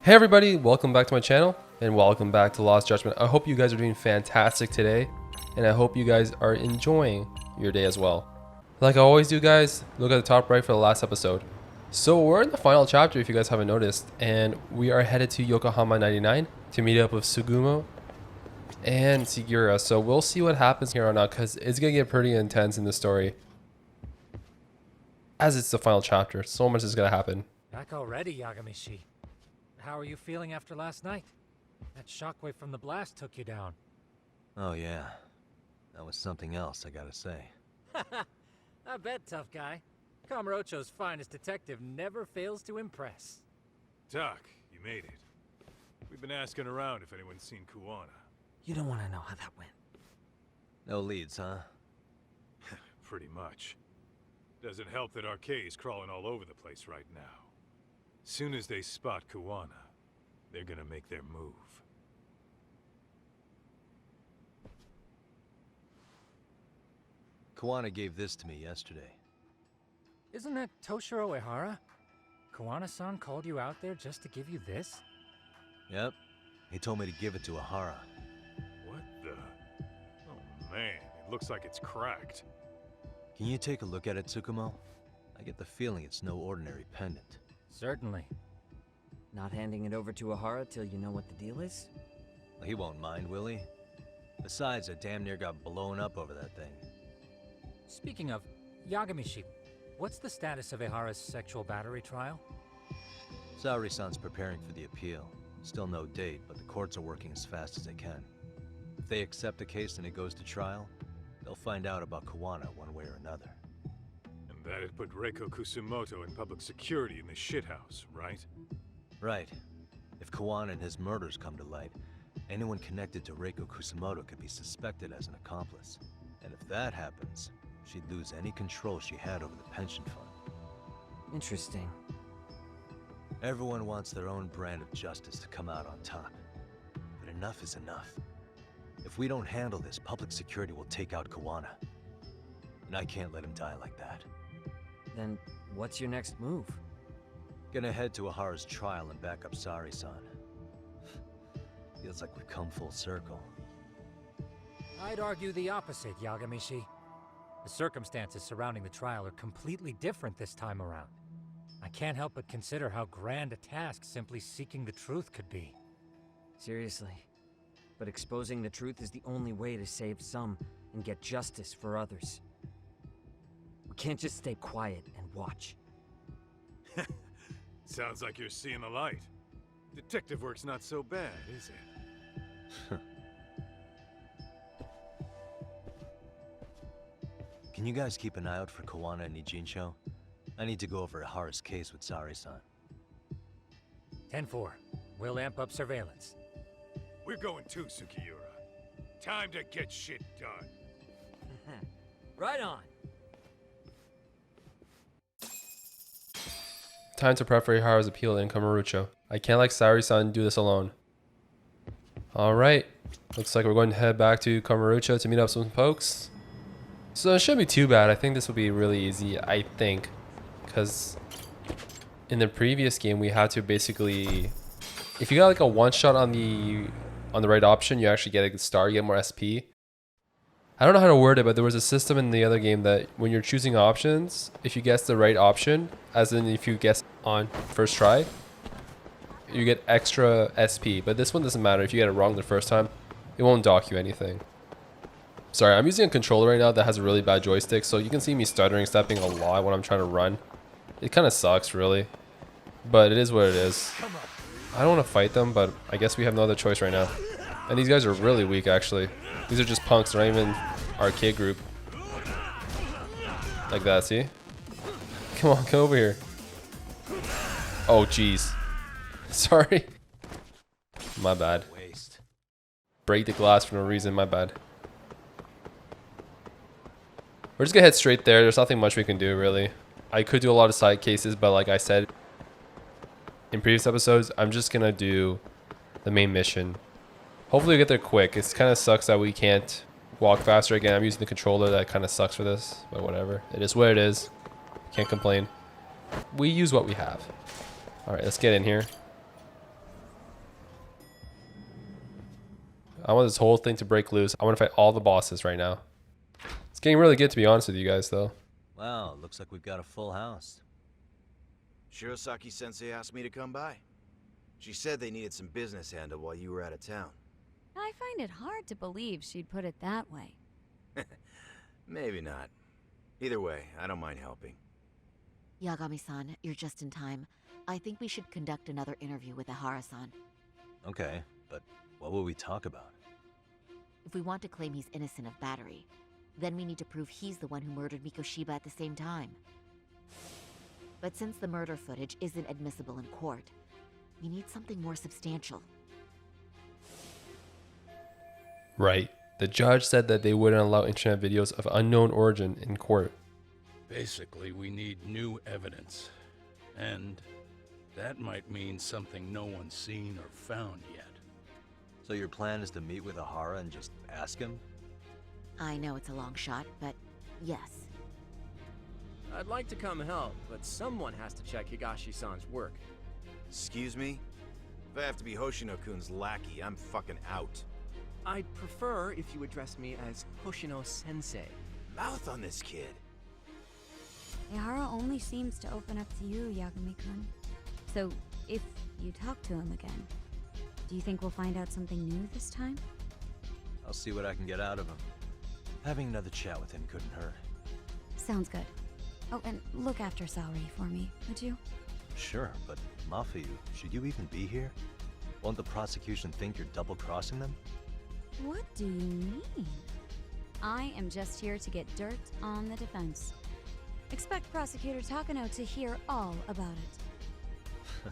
Hey everybody, welcome back to my channel and welcome back to Lost Judgment. I hope you guys are doing fantastic today and I hope you guys are enjoying your day as well. Like I always do guys, look at the top right for the last episode. So we're in the final chapter if you guys haven't noticed, and we are headed to Yokohama 99 to meet up with Sugumo and Sigura. So we'll see what happens here on out because it's going to get pretty intense in the story. As it's the final chapter, so much is going to happen. Back already, Yagami-shi. How are you feeling after last night? That shockwave from the blast took you down. Oh yeah, that was something else, I gotta say. I bet, tough guy. Kamurocho's finest detective never fails to impress. Tak, you made it. We've been asking around if anyone's seen Kuwana. You don't want to know how that went. No leads, huh? Pretty much. Doesn't help that Arcade's crawling all over the place right now. Soon as they spot Kuwana, they're gonna make their move. Kuwana gave this to me yesterday. Isn't that Toshiro Ehara? Kuwana-san called you out there just to give you this? Yep. He told me to give it to Ehara. What the? Oh man, it looks like it's cracked. Can you take a look at it, Tsukumo? I get the feeling it's no ordinary pendant. Certainly. Not handing it over to Ehara till you know what the deal is? He won't mind, will he? Besides, I damn near got blown up over that thing. Speaking of, Yagami-shi, what's the status of Ehara's sexual battery trial? Saori-san's preparing for the appeal. Still no date, but the courts are working as fast as they can. If they accept the case and it goes to trial, they'll find out about Kuwana one way or another. And that'd put Reiko Kusumoto in public security in the shithouse, right? Right. If Kuwana and his murders come to light, anyone connected to Reiko Kusumoto could be suspected as an accomplice. And if that happens, she'd lose any control she had over the pension fund. Interesting. Everyone wants their own brand of justice to come out on top. But enough is enough. If we don't handle this, public security will take out Kuwana. And I can't let him die like that. Then what's your next move? Gonna head to Ehara's trial and back up Saori-san. Feels like we've come full circle. I'd argue the opposite, Yagami-shi. The circumstances surrounding the trial are completely different this time around. I can't help but consider how grand a task simply seeking the truth could be. Seriously. But exposing the truth is the only way to save some and get justice for others. We can't just stay quiet and watch. Sounds like you're seeing the light. Detective work's not so bad, is it? Can you guys keep an eye out for Kuwana and Ijincho? I need to go over Ehara's case with Saori-san. 10-4. We'll amp up surveillance. We're going too, Sukiura. Time to get shit done. Right on. Time to prep for Ehara's appeal in Kamurocho. I can't let Saori-san do this alone. Alright, looks like we're going to head back to Kamurocho to meet up with some folks. So it shouldn't be too bad. I think this will be really easy, I think. Because in the previous game we had to basically... If you got like a one-shot on the right option, you actually get a star, you get more SP. I don't know how to word it, but there was a system in the other game that when you're choosing options, if you guess the right option, as in if you guess on first try, you get extra SP. But this one doesn't matter. If you get it wrong the first time, it won't dock you anything. Sorry, I'm using a controller right now that has a really bad joystick, so you can see me stuttering, stepping a lot when I'm trying to run. It kind of sucks, really. But it is what it is. I don't want to fight them, but I guess we have no other choice right now. And these guys are really weak, actually. These are just punks, they're not even arcade group. Like that, see? Come on, come over here. Oh, jeez. Sorry. My bad. Waste. Break the glass for no reason, my bad. We're just gonna head straight there. There's nothing much we can do, really. I could do a lot of side cases, but like I said in previous episodes, I'm just gonna do the main mission. Hopefully we get there quick. It kind of sucks that we can't walk faster again. I'm using the controller. That kind of sucks for this, but whatever. It is what it is. Can't complain. We use what we have. All right, let's get in here. I want this whole thing to break loose. I want to fight all the bosses right now. It's getting really good, to be honest with you guys, though. Wow, looks like we've got a full house. Shirosaki-sensei asked me to come by. She said they needed some business handled while you were out of town. I find it hard to believe she'd put it that way. Maybe not. Either way, I don't mind helping. Yagami-san, you're just in time. I think we should conduct another interview with Ehara-san. Okay, but what will we talk about? If we want to claim he's innocent of battery, then we need to prove he's the one who murdered Mikoshiba at the same time. But since the murder footage isn't admissible in court, we need something more substantial. Right. The judge said that they wouldn't allow internet videos of unknown origin in court. Basically, we need new evidence. And that might mean something no one's seen or found yet. So your plan is to meet with Ehara and just ask him? I know it's a long shot, but yes. I'd like to come help, but someone has to check Higashi-san's work. Excuse me? If I have to be Hoshino-kun's lackey, I'm fucking out. I'd prefer if you address me as Hoshino-sensei. Mouth on this kid. Ehara only seems to open up to you, Yagami-kun. So, if you talk to him again, do you think we'll find out something new this time? I'll see what I can get out of him. Having another chat with him couldn't hurt. Sounds good. Oh, and look after Saori for me, would you? Sure, but Mafuyu, should you even be here? Won't the prosecution think you're double-crossing them? What do you mean? I am just here to get dirt on the defense. Expect Prosecutor Takano to hear all about it.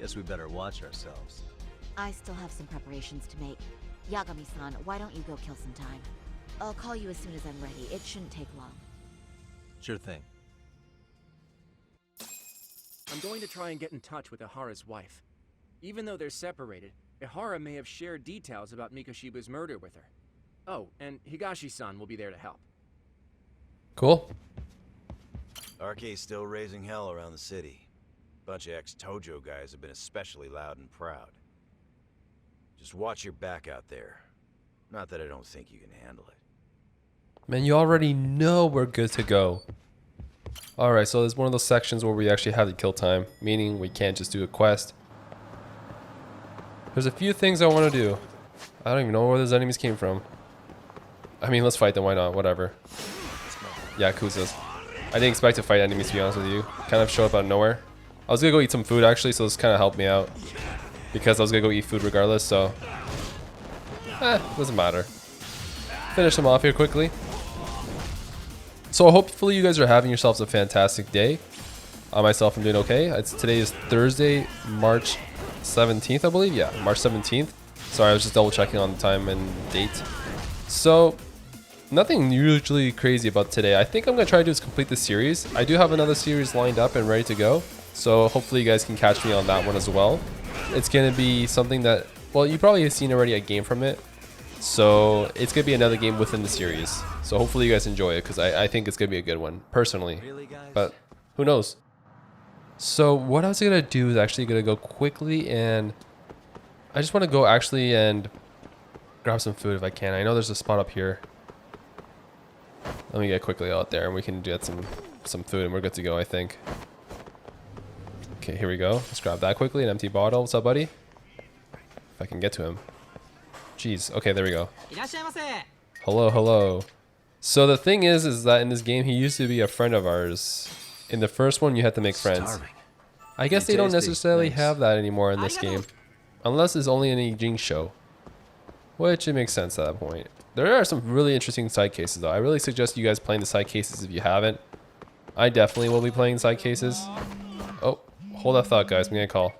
Guess we better watch ourselves. I still have some preparations to make. Yagami-san, why don't you go kill some time? I'll call you as soon as I'm ready. It shouldn't take long. Sure thing. I'm going to try and get in touch with Ehara's wife. Even though they're separated, Ehara may have shared details about Mikoshiba's murder with her. Oh, and Higashi-san will be there to help. Cool. RK's still raising hell around the city. Bunch of ex-Tojo guys have been especially loud and proud. Just watch your back out there. Not that I don't think you can handle it. Man, you already know we're good to go. Alright, so there's one of those sections where we actually have to kill time, meaning we can't just do a quest. There's a few things I want to do. I don't even know where those enemies came from. I mean, let's fight them, why not? Whatever. Yakuzas. I didn't expect to fight enemies, to be honest with you. Kind of show up out of nowhere. I was gonna go eat some food actually, so this kind of helped me out. Because I was gonna go eat food regardless, so... doesn't matter. Finish them off here quickly. So hopefully you guys are having yourselves a fantastic day. I myself am doing okay. Today is Thursday, March 17th, I believe. Yeah, March 17th. Sorry, I was just double checking on the time and date. So, nothing usually crazy about today. I think I'm going to try to do is complete the series. I do have another series lined up and ready to go. So hopefully you guys can catch me on that one as well. It's going to be something that, well, you probably have seen already a game from it. So it's going to be another game within the series. So hopefully you guys enjoy it because I think it's going to be a good one, personally. Really, guys? But who knows? So what I was going to do is actually going to go quickly and I just want to go actually and grab some food if I can. I know there's a spot up here. Let me get quickly out there and we can get some food and we're good to go, I think. Okay, here we go. Let's grab that quickly. An empty bottle. What's up, buddy? If I can get to him. Jeez. Okay, there we go. Hello, hello. So the thing is that in this game, he used to be a friend of ours. In the first one, you had to make friends. I guess they don't necessarily have that anymore in this game. Unless it's only in Ijincho. Which it makes sense at that point. There are some really interesting side cases though. I really suggest you guys playing the side cases if you haven't. I definitely will be playing side cases. Oh, hold that thought, guys. I'm getting a call.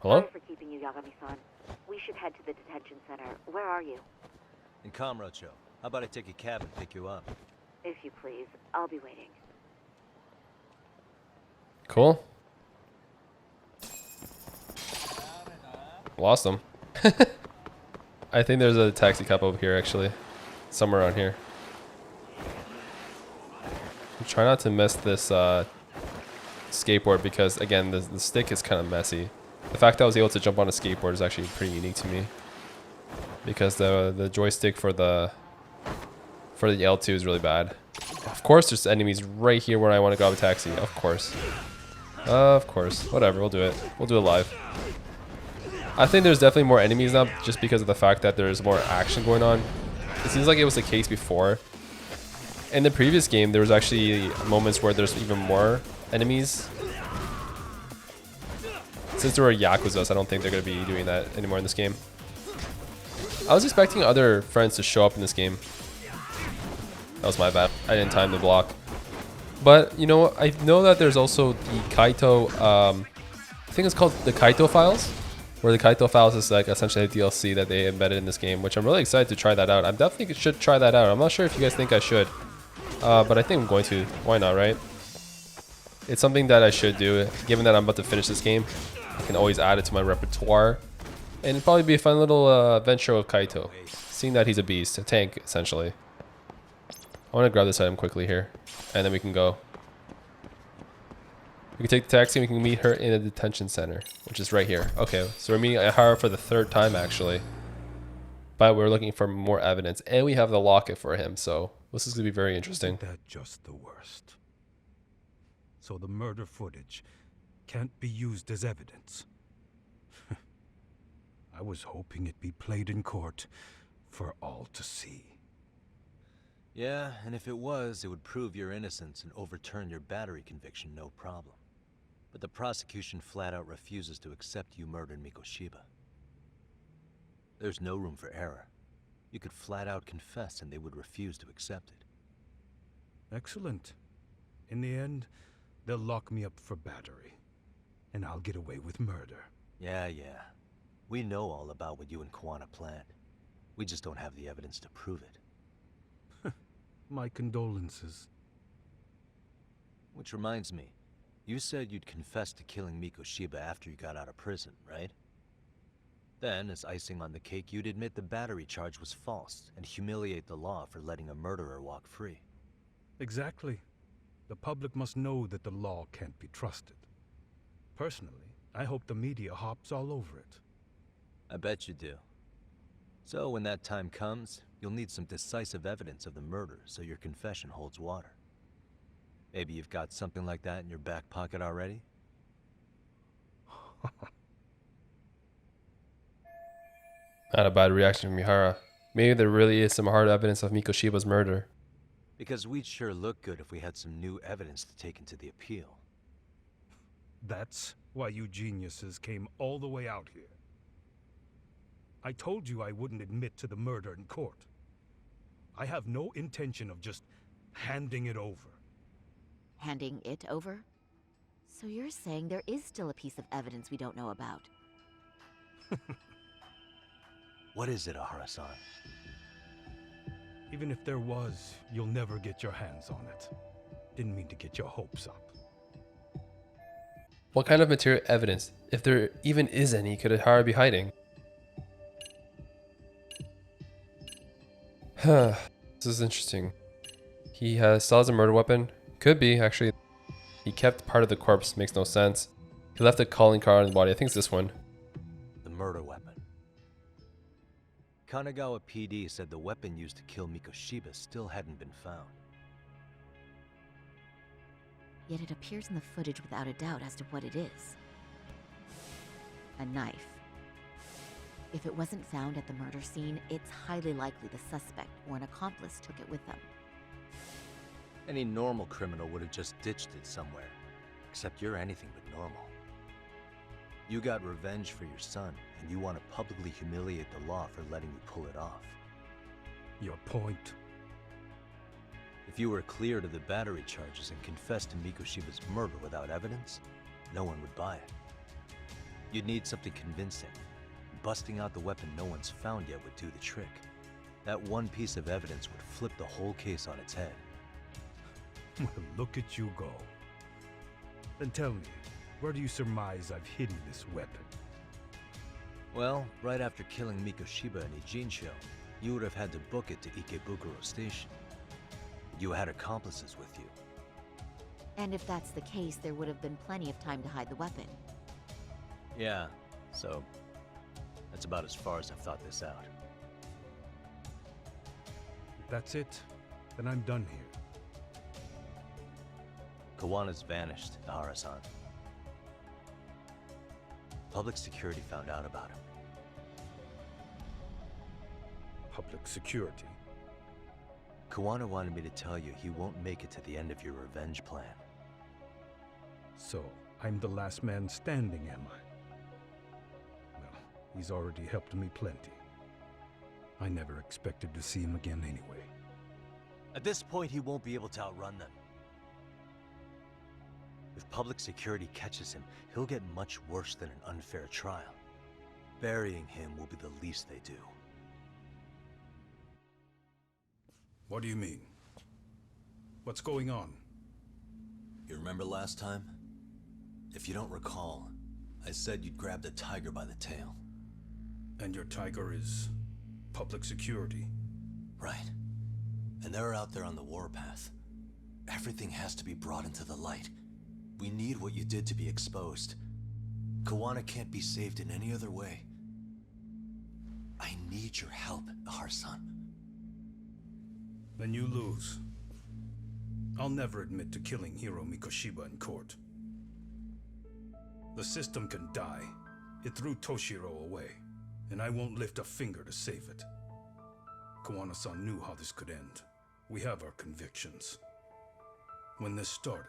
Hello? Sorry for keeping you, Yagami-san. We should head to the detention center. Where are you? In Kamurocho. How about I take a cab and pick you up? If you please. I'll be waiting. Cool. Lost them. I think there's a taxi cab over here, actually. Somewhere around here. Try not to miss this skateboard because, again, the stick is kind of messy. The fact that I was able to jump on a skateboard is actually pretty unique to me. because the joystick for the L2 is really bad. Of course, there's enemies right here where I want to grab a taxi. Of course. Of course. Whatever, we'll do it. We'll do it live. I think there's definitely more enemies now just because of the fact that there's more action going on. It seems like it was the case before. In the previous game, there was actually moments where there's even more enemies. Since there were Yakuza, I don't think they're going to be doing that anymore in this game. I was expecting other friends to show up in this game. That was my bad. I didn't time the block. But, you know, I know that there's also the Kaito, I think it's called the Kaito Files, where the Kaito Files is like essentially a DLC that they embedded in this game, which I'm really excited to try that out. I definitely should try that out. I'm not sure if you guys think I should, but I think I'm going to. Why not, right? It's something that I should do, given that I'm about to finish this game. I can always add it to my repertoire. And it'd probably be a fun little adventure with Kaito, seeing that he's a beast, a tank, essentially. I want to grab this item quickly here, and then we can go. We can take the taxi and we can meet her in a detention center, which is right here. Okay, so we're meeting Ehara for the 3rd time, actually. But we're looking for more evidence, and we have the locket for him, so this is going to be very interesting. Isn't that just the worst? So the murder footage can't be used as evidence. I was hoping it'd be played in court for all to see. Yeah, and if it was, it would prove your innocence and overturn your battery conviction, no problem. But the prosecution flat out refuses to accept you murdered Mikoshiba. There's no room for error. You could flat out confess and they would refuse to accept it. Excellent. In the end, they'll lock me up for battery, and I'll get away with murder. Yeah. We know all about what you and Kuwana planned. We just don't have the evidence to prove it. My condolences. Which reminds me, you said you'd confess to killing Mikoshiba after you got out of prison, right? Then, as icing on the cake, you'd admit the battery charge was false and humiliate the law for letting a murderer walk free. Exactly. The public must know that the law can't be trusted. Personally, I hope the media hops all over it. I bet you do. So when that time comes, you'll need some decisive evidence of the murder so your confession holds water. Maybe you've got something like that in your back pocket already? Not a bad reaction from Ehara. Maybe there really is some hard evidence of Mikoshiba's murder. Because we'd sure look good if we had some new evidence to take into the appeal. That's why you geniuses came all the way out here. I told you I wouldn't admit to the murder in court. I have no intention of just handing it over. Handing it over? So you're saying there is still a piece of evidence we don't know about? What is it, Ehara-san? Even if there was, you'll never get your hands on it. Didn't mean to get your hopes up. What kind of material evidence, if there even is any, could Ehara be hiding? This is interesting. He still has a murder weapon. Could be, actually. He kept part of the corpse. Makes no sense. He left a calling card on the body. I think it's this one. The murder weapon. Kanagawa PD said the weapon used to kill Mikoshiba still hadn't been found. Yet it appears in the footage without a doubt as to what it is. A knife. If it wasn't found at the murder scene, it's highly likely the suspect or an accomplice took it with them. Any normal criminal would have just ditched it somewhere. Except you're anything but normal. You got revenge for your son, and you want to publicly humiliate the law for letting you pull it off. Your point? If you were cleared of the battery charges and confessed to Mikoshiba's murder without evidence, no one would buy it. You'd need something convincing. Busting out the weapon no one's found yet would do the trick. That one piece of evidence would flip the whole case on its head. Well, look at you go. Then tell me, where do you surmise I've hidden this weapon? Well, right after killing Mikoshiba and Ijincho, you would have had to book it to Ikebukuro Station. You had accomplices with you. And if that's the case, there would have been plenty of time to hide the weapon. Yeah, so that's about as far as I've thought this out. that's it, then I'm done here. Kuwana's vanished, Ehara-san. Public security found out about him. Public security? Kuwana wanted me to tell you he won't make it to the end of your revenge plan. So, I'm the last man standing, am I? Well, he's already helped me plenty. I never expected to see him again anyway. At this point, he won't be able to outrun them. If public security catches him, he'll get much worse than an unfair trial. Burying him will be the least they do. What do you mean? What's going on? You remember last time? If you don't recall, I said you'd grab the tiger by the tail. And your tiger is public security? Right. And they're out there on the warpath. Everything has to be brought into the light. We need what you did to be exposed. Kuwana can't be saved in any other way. I need your help, Ehara-san. Then you lose. I'll never admit to killing Hiro Mikoshiba in court. The system can die. It threw Toshiro away, and I won't lift a finger to save it. Kuwana-san knew how this could end. We have our convictions. When this started,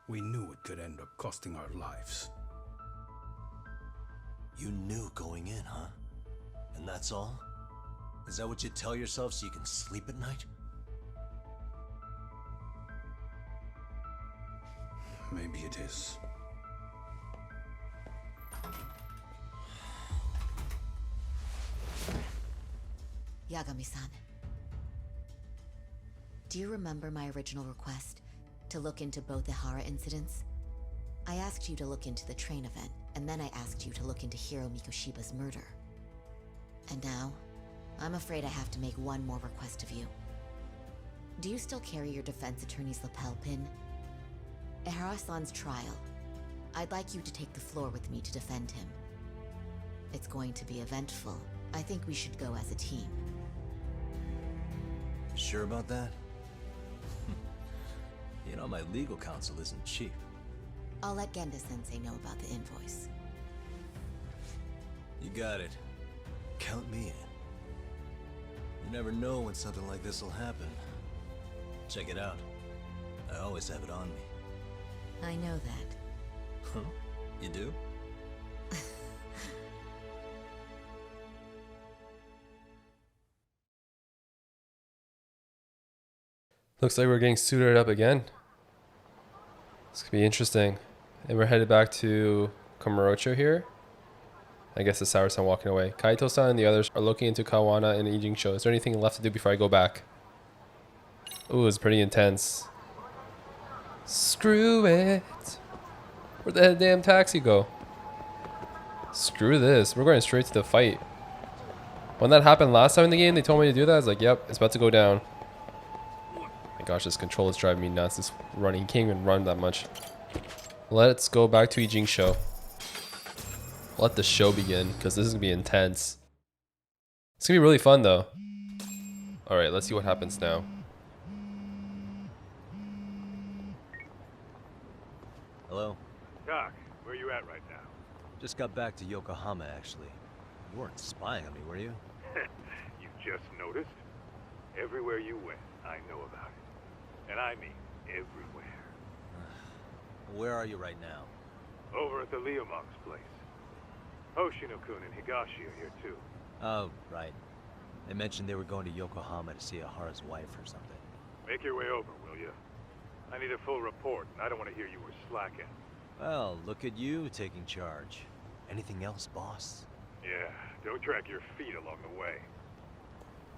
we knew it could end up costing our lives. You knew going in, huh? And that's all? Is that what you tell yourself so you can sleep at night? Maybe it is. Yagami-san. Do you remember my original request? To look into both Ehara incidents? I asked you to look into the train event, and then I asked you to look into Hiro Mikoshiba's murder. And now, I'm afraid I have to make one more request of you. Do you still carry your defense attorney's lapel pin? Ehara-san's trial. I'd like you to take the floor with me to defend him. It's going to be eventful. I think we should go as a team. Sure about that? You know, my legal counsel isn't cheap. I'll let Genda-sensei know about the invoice. You got it. Count me in. You never know when something like this will happen. Check it out. I always have it on me. I know that. Huh? You do? Looks like we're getting suited up again. This could be interesting. And we're headed back to Kamurocho here. I guess it's Saura-san walking away. Kaito-san and the others are looking into Kuwana and Ijincho. Is there anything left to do before I go back? Ooh, it's pretty intense. Screw it. Where'd the damn taxi go? Screw this. We're going straight to the fight. When that happened last time in the game, they told me to do that. I was like, yep, it's about to go down. My gosh, this control is driving me nuts. This running, he can't even run that much. Let's go back to Ijincho. Let the show begin, because this is going to be intense. It's going to be really fun, though. Alright, let's see what happens now. Hello? Doc, where you at right now? Just got back to Yokohama, actually. You weren't spying on me, were you? You just noticed? Everywhere you went, I know about it. And I mean everywhere. Where are you right now? Over at the Leomonk's place. Hoshino-kun and Higashi are here too. Oh, right. They mentioned they were going to Yokohama to see Ehara's wife or something. Make your way over, will you? I need a full report, and I don't want to hear you were slacking. Well, look at you taking charge. Anything else, boss? Yeah, don't drag your feet along the way.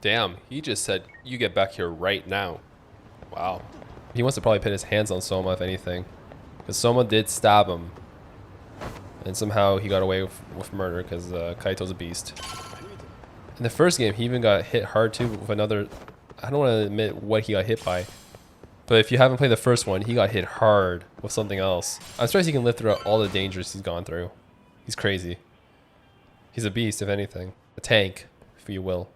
Damn, he just said, you get back here right now. Wow. He wants to probably put his hands on Soma, if anything. Because Soma did stab him. And somehow he got away with murder, because Kaito's a beast. In the first game, he even got hit hard too with another... I don't want to admit what he got hit by. But if you haven't played the first one, he got hit hard with something else. I'm surprised he can live through all the dangers he's gone through. He's crazy. He's a beast, if anything. A tank, if you will.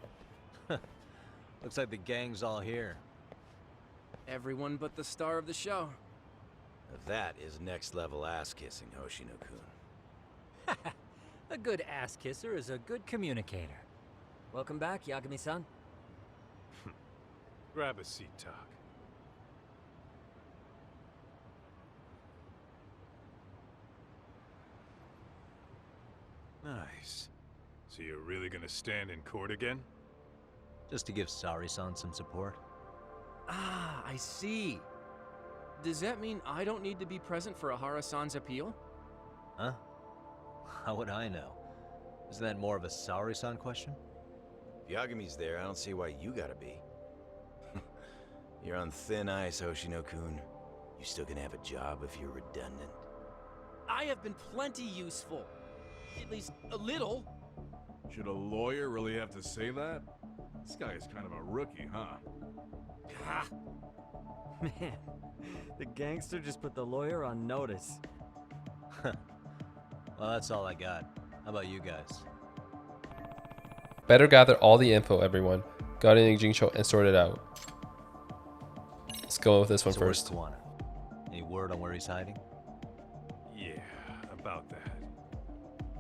Looks like the gang's all here. Everyone but the star of the show. That is next level ass kissing, Hoshino-kun. A good ass kisser is a good communicator. Welcome back, Yagami-san. Grab a seat, Tak. Nice. So you're really gonna stand in court again? Just to give Sari-san some support. Ah, I see. Does that mean I don't need to be present for Ehara-san's appeal? Huh? How would I know? Isn't that more of a Sari-san question? If Yagami's there, I don't see why you gotta be. You're on thin ice, Hoshino-kun. You still gonna have a job if you're redundant. I have been plenty useful. At least a little. Should a lawyer really have to say that? This guy is kind of a rookie, huh? Ah, Man, the gangster just put the lawyer on notice. Well, that's all I got. How about you guys? Better gather all the info, everyone. Got in Ijincho and sort it out. Let's go with this one So where's first. Kuwana? Any word on where he's hiding? Yeah, about that.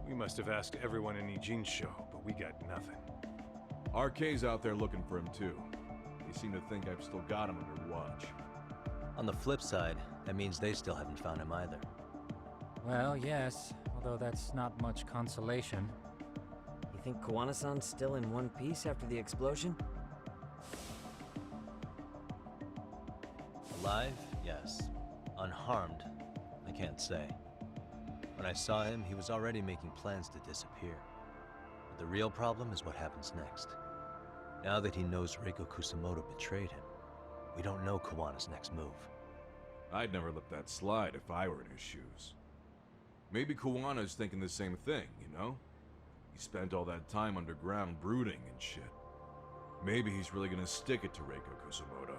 We must have asked everyone in Ijincho, but we got nothing. RK's out there looking for him too. They seem to think I've still got him under watch. On the flip side, that means they still haven't found him either. Well, yes, although that's not much consolation. You think Kuwana-san's still in one piece after the explosion? Alive? Yes. Unharmed? I can't say. When I saw him, he was already making plans to disappear. But the real problem is what happens next. Now that he knows Reiko Kusamoto betrayed him, we don't know Kuwana's next move. I'd never let that slide if I were in his shoes. Maybe Kuwana's thinking the same thing, you know? He spent all that time underground brooding and shit. Maybe he's really gonna stick it to Reiko Kusamoto.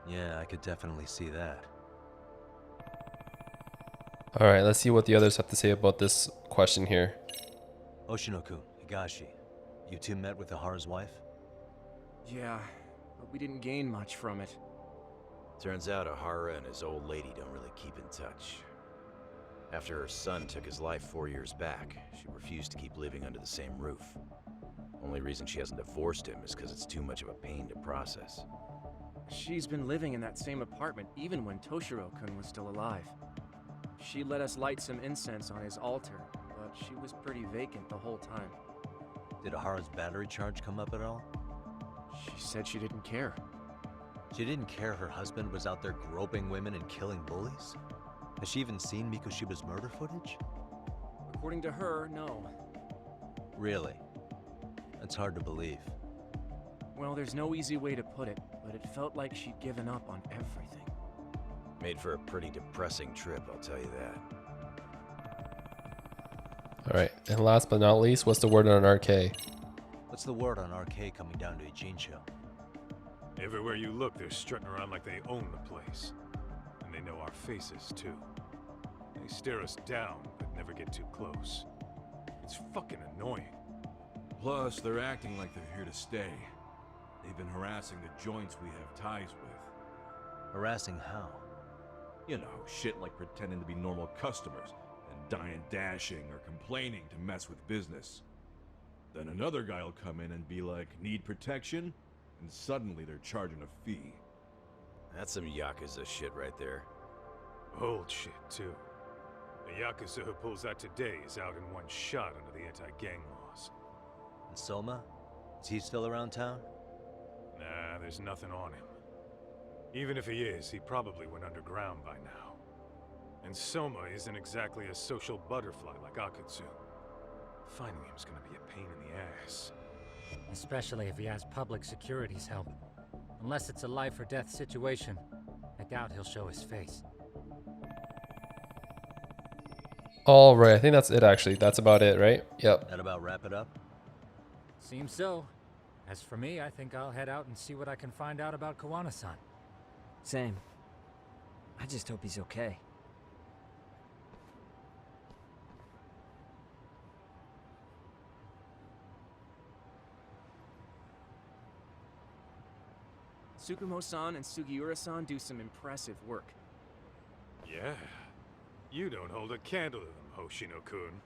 Yeah, I could definitely see that. Alright, let's see what the others have to say about this question here. Oshinoku, Higashi, you two met with Ehara's wife? yeah, but we didn't gain much from it. Turns out Ehara and his old lady don't really keep in touch. After her son took his life 4 years back, she refused to keep living under the same roof. Only reason she hasn't divorced him is because it's too much of a pain to process. She's been living in that same apartment even when Toshiro-kun was still alive. She let us light some incense on his altar, but she was pretty vacant the whole time. Did Ehara's battery charge come up at all? She said she didn't care. She didn't care her husband was out there groping women and killing bullies? Has she even seen Mikoshiba's murder footage? According to her, no. Really? That's hard to believe. Well, there's no easy way to put it, but it felt like she'd given up on everything. Made for a pretty depressing trip, I'll tell you that. Alright, and last but not least, what's the word on RK? What's the word on RK coming down to Ijincho? Everywhere you look, they're strutting around like they own the place. And they know our faces, too. They stare us down, but never get too close. It's fucking annoying. Plus, they're acting like they're here to stay. They've been harassing the joints we have ties with. Harassing how? You know, shit like pretending to be normal customers and dying dashing or complaining to mess with business. Then another guy will come in and be like, need protection? And suddenly they're charging a fee. That's some Yakuza shit right there. Old shit, too. The Yakuza who pulls that today is out in one shot under the anti-gang laws. And Soma? Is he still around town? Nah, there's nothing on him. Even if he is, he probably went underground by now. And Soma isn't exactly a social butterfly like Akutsu. Finding him's gonna be a pain in the ass. Especially if he has public security's help. Unless it's a life or death situation, I doubt he'll show his face. Alright, I think that's it actually. That's about it, right? Yep. That about wrap it up? Seems so. As for me, I think I'll head out and see what I can find out about Kuwana-san. Same. I just hope he's okay. Tsukumo-san and Sugiura-san do some impressive work. Yeah. You don't hold a candle to them, Hoshino-kun.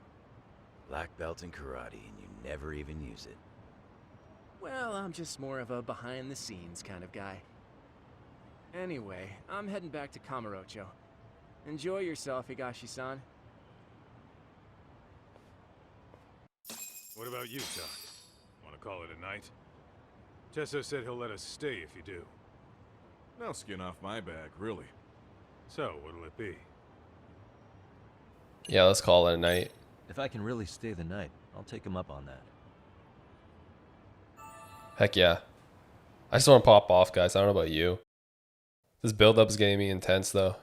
Black belt in karate, and you never even use it. Well, I'm just more of a behind-the-scenes kind of guy. Anyway, I'm heading back to Kamurocho. Enjoy yourself, Higashi-san. What about you, Tak? Want to call it a night? Tesso said he'll let us stay if you do. No skin off my back, really. So, what'll it be? Yeah, let's call it a night. If I can really stay the night, I'll take him up on that. Heck yeah. I just want to pop off, guys. I don't know about you. This build-up is getting me intense, though.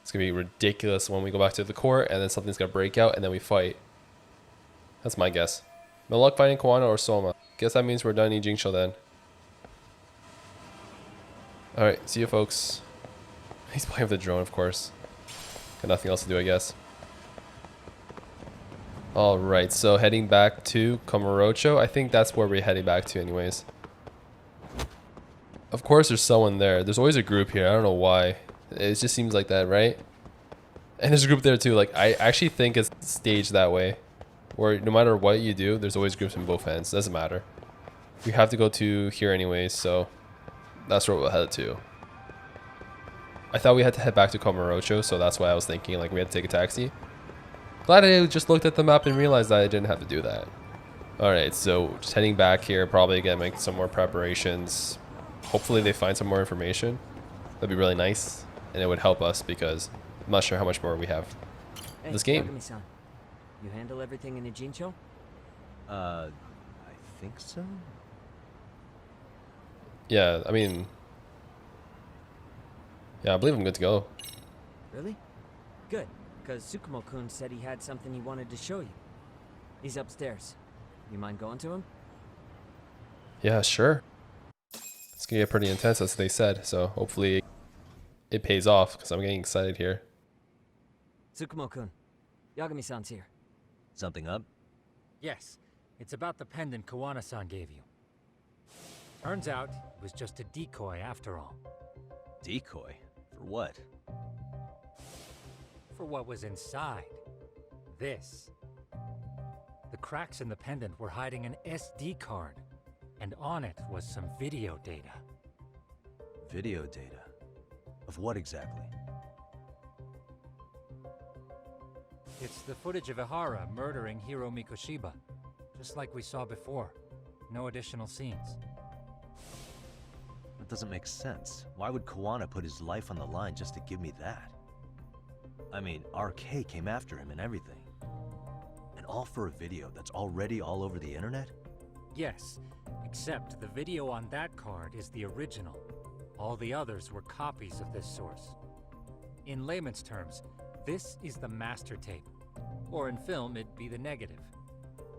It's going to be ridiculous when we go back to the court, and then something's going to break out, and then we fight. That's my guess. No luck fighting Kuwana or Soma. Guess that means we're done Ijincho then. Alright, see you folks. He's playing with the drone, of course. Got nothing else to do, I guess. Alright, so heading back to Kamurocho. I think that's where we're heading back to anyways. Of course there's someone there. There's always a group here. I don't know why. It just seems like that, right? And there's a group there too. Like, I actually think it's staged that way. Where no matter what you do, there's always groups in both ends. Doesn't matter. We have to go to here anyways, so that's where we'll head to. I thought we had to head back to Kamurocho, so that's why I was thinking like we had to take a taxi. Glad I just looked at the map and realized that I didn't have to do that. Alright, so just heading back here, probably again make some more preparations. Hopefully they find some more information. That'd be really nice, and it would help us because I'm not sure how much more we have in this game. Yagami-san, you handle everything in Ijincho? I think so? Yeah, I mean... Yeah, I believe I'm good to go. Really? Good, because Tsukumo-kun said he had something he wanted to show you. He's upstairs. You mind going to him? Yeah, sure. It's gonna get pretty intense as they said, so hopefully it pays off because I'm getting excited here. Tsukumo-kun, Yagami-san's here. Something up? Yes, it's about the pendant Kuwana-san gave you. Turns out it was just a decoy after all. Decoy? For what? For what was inside. This. The cracks in the pendant were hiding an SD card, and on it was some video data. Video data? Of what exactly? It's the footage of Ehara murdering Hiro Mikoshiba, just like we saw before. No additional scenes. That doesn't make sense. Why would Kuwana put his life on the line just to give me that? I mean, RK came after him and everything. And all for a video that's already all over the internet? Yes, except the video on that card is the original. All the others were copies of this source. In layman's terms, this is the master tape. Or in film, it'd be the negative.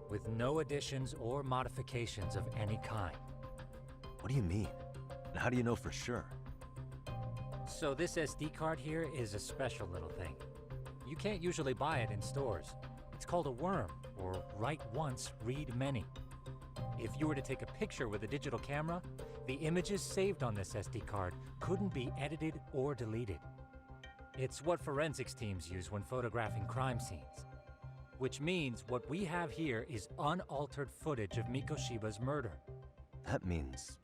With no additions or modifications of any kind. What do you mean? And how do you know for sure? So this SD card here is a special little thing. You can't usually buy it in stores. It's called a worm, or write once, read many. If you were to take a picture with a digital camera, the images saved on this SD card couldn't be edited or deleted. It's what forensics teams use when photographing crime scenes. Which means what we have here is unaltered footage of Mikoshiba's murder. That means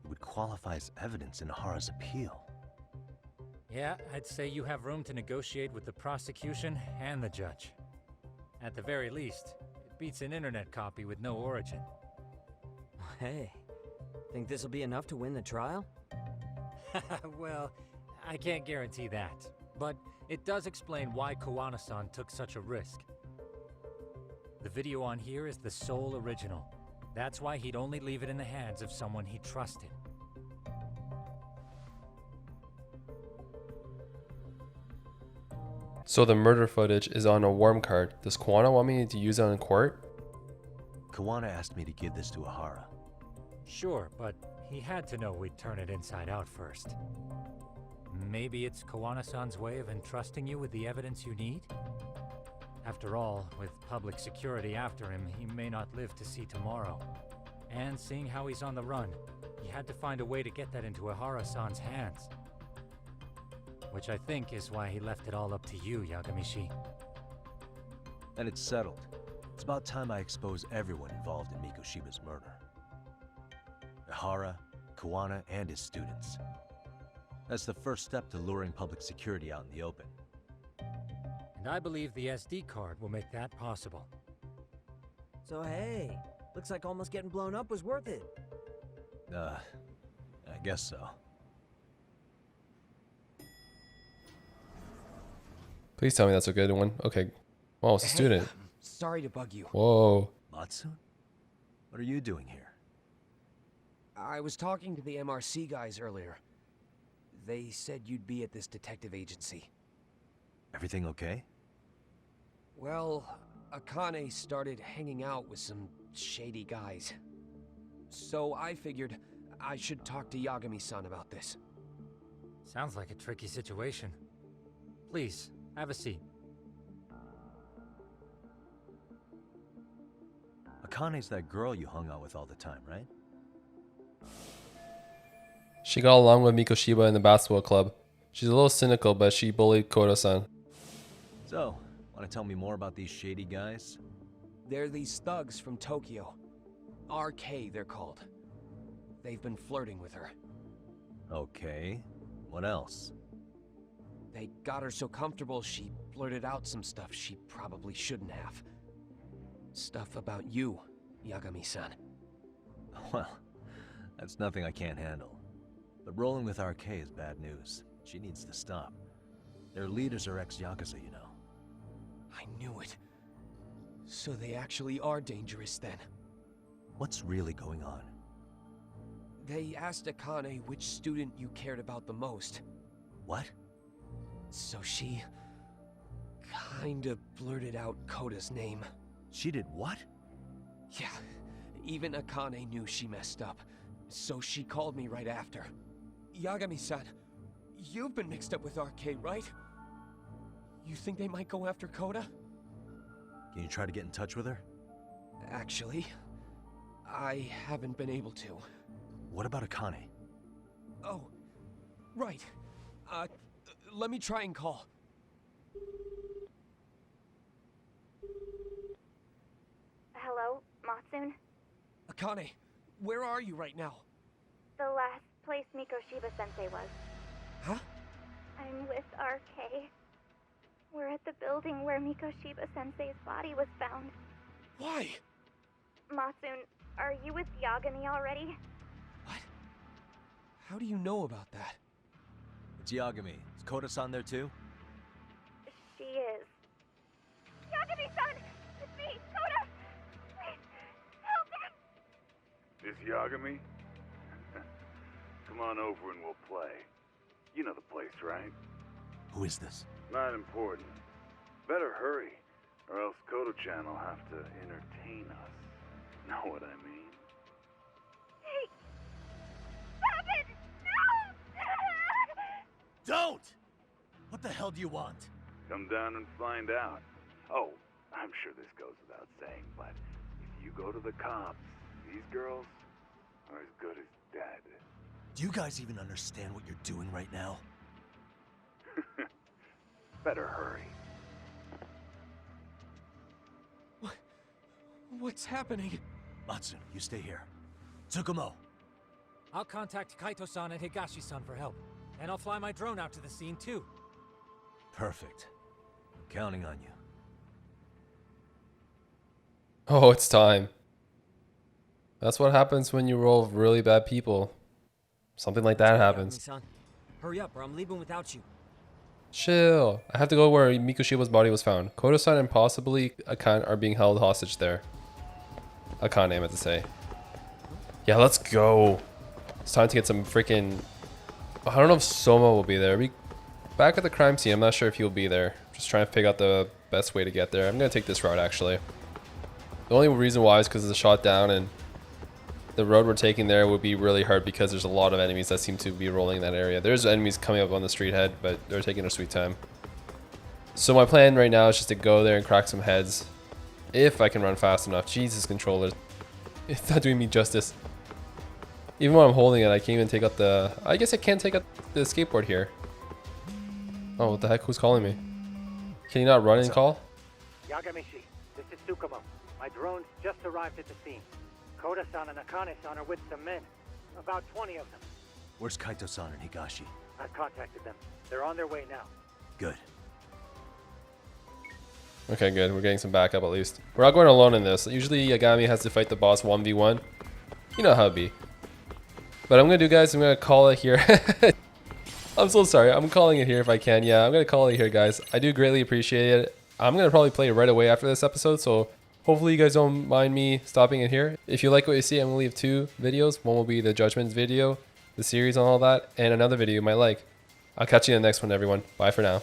it would qualify as evidence in Ehara's appeal. Yeah, I'd say you have room to negotiate with the prosecution and the judge. At the very least, it beats an internet copy with no origin. Hey, think this'll be enough to win the trial? Well, I can't guarantee that, but it does explain why Kuwana-san took such a risk. The video on here is the sole original. That's why he'd only leave it in the hands of someone he trusted. So the murder footage is on a worm card. Does Kuwana want me to use it in court? Kuwana asked me to give this to Ehara. Sure, but he had to know we'd turn it inside out first. Maybe it's Kuwana-san's way of entrusting you with the evidence you need? After all, with public security after him, he may not live to see tomorrow. And seeing how he's on the run, he had to find a way to get that into Ehara-san's hands. Which I think is why he left it all up to you, Yagami-shi. And it's settled. It's about time I expose everyone involved in Mikoshiba's murder. Ehara, Kuwana, and his students. That's the first step to luring public security out in the open. And I believe the SD card will make that possible. So hey, looks like almost getting blown up was worth it. I guess so. Please tell me that's a good one. Okay. Oh, it's a student. Sorry to bug you. Whoa. Matsu? What are you doing here? I was talking to the MRC guys earlier. They said you'd be at this detective agency. Everything okay? Well, Akane started hanging out with some shady guys. So I figured I should talk to Yagami-san about this. Sounds like a tricky situation. Please, have a seat. Akane's that girl you hung out with all the time, right? She got along with Mikoshiba in the basketball club. She's a little cynical, but she bullied Kodo-san. So, want to tell me more about these shady guys? They're these thugs from Tokyo. RK, they're called. They've been flirting with her. Okay. What else? They got her so comfortable, she blurted out some stuff she probably shouldn't have. Stuff about you, Yagami-san. Well, that's nothing I can't handle. But rolling with RK is bad news. She needs to stop. Their leaders are ex-Yakuza, you know. I knew it. So they actually are dangerous then. What's really going on? They asked Akane which student you cared about the most. What? So she kinda blurted out Koda's name. She did what? Yeah, even Akane knew she messed up. So she called me right after. Yagami-san, you've been mixed up with RK, right? You think they might go after Koda? Can you try to get in touch with her? Actually, I haven't been able to. What about Akane? Oh, right. Let me try and call. Hello, Matsun? Akane, where are you right now? The last place Mikoshiba-sensei was. Huh? I'm with RK. We're at the building where Mikoshiba-sensei's body was found. Why? Matsun, are you with Yagami already? What? How do you know about that? It's Yagami. Is Koda-san there too? She is. Yagami-san! It's me, Koda! Please, help me! This Yagami? Come on over and we'll play. You know the place, right? Who is this? Not important. Better hurry, or else Kodo-chan will have to entertain us. Know what I mean? Hey! Stop it! No! Don't! What the hell do you want? Come down and find out. Oh, I'm sure this goes without saying, but if you go to the cops, these girls are as good as dead. Do you guys even understand what you're doing right now? Better hurry. What's happening? Matsu, you stay here. Tsukumo. I'll contact Kaito-san and Higashi-san for help. And I'll fly my drone out to the scene too. Perfect. I'm counting on you. Oh, it's time. That's what happens when you roll really bad people. Something like that happens. Yagami-san, hurry up or I'm leaving without you. Chill. I have to go where Mikoshiba's body was found. Kodo-san and possibly Akane are being held hostage there. Akane, I meant to say. Yeah, let's go. It's time to get some freaking... I don't know if Soma will be there. Back at the crime scene, I'm not sure if he'll be there. Just trying to figure out the best way to get there. I'm going to take this route, actually. The only reason why is because of the shot down, and the road we're taking there would be really hard because there's a lot of enemies that seem to be rolling in that area. There's enemies coming up on the street head, but they're taking their sweet time. So my plan right now is just to go there and crack some heads. If I can run fast enough. Jesus, controllers. It's not doing me justice. Even when I'm holding it, I can't even take out the... I guess I can't take out the skateboard here. Oh, what the heck? Who's calling me? Can you not run and call? Yagami-shi, this is Tsukumo. My drones just arrived at the scene. Koda-san and Akane-san are with some men. About 20 of them. Where's Kaito-san and Higashi? I've contacted them. They're on their way now. Good. Okay, good. We're getting some backup at least. We're not going alone in this. Usually Yagami has to fight the boss 1v1. You know how it be. But I'm going to do, guys, I'm going to call it here. I'm so sorry. I'm calling it here if I can. Yeah, I'm going to call it here, guys. I do greatly appreciate it. I'm going to probably play it right away after this episode, so hopefully you guys don't mind me stopping it here. If you like what you see, I'm going to leave 2 videos. One will be the Judgment video, the series and all that, and another video you might like. I'll catch you in the next one, everyone. Bye for now.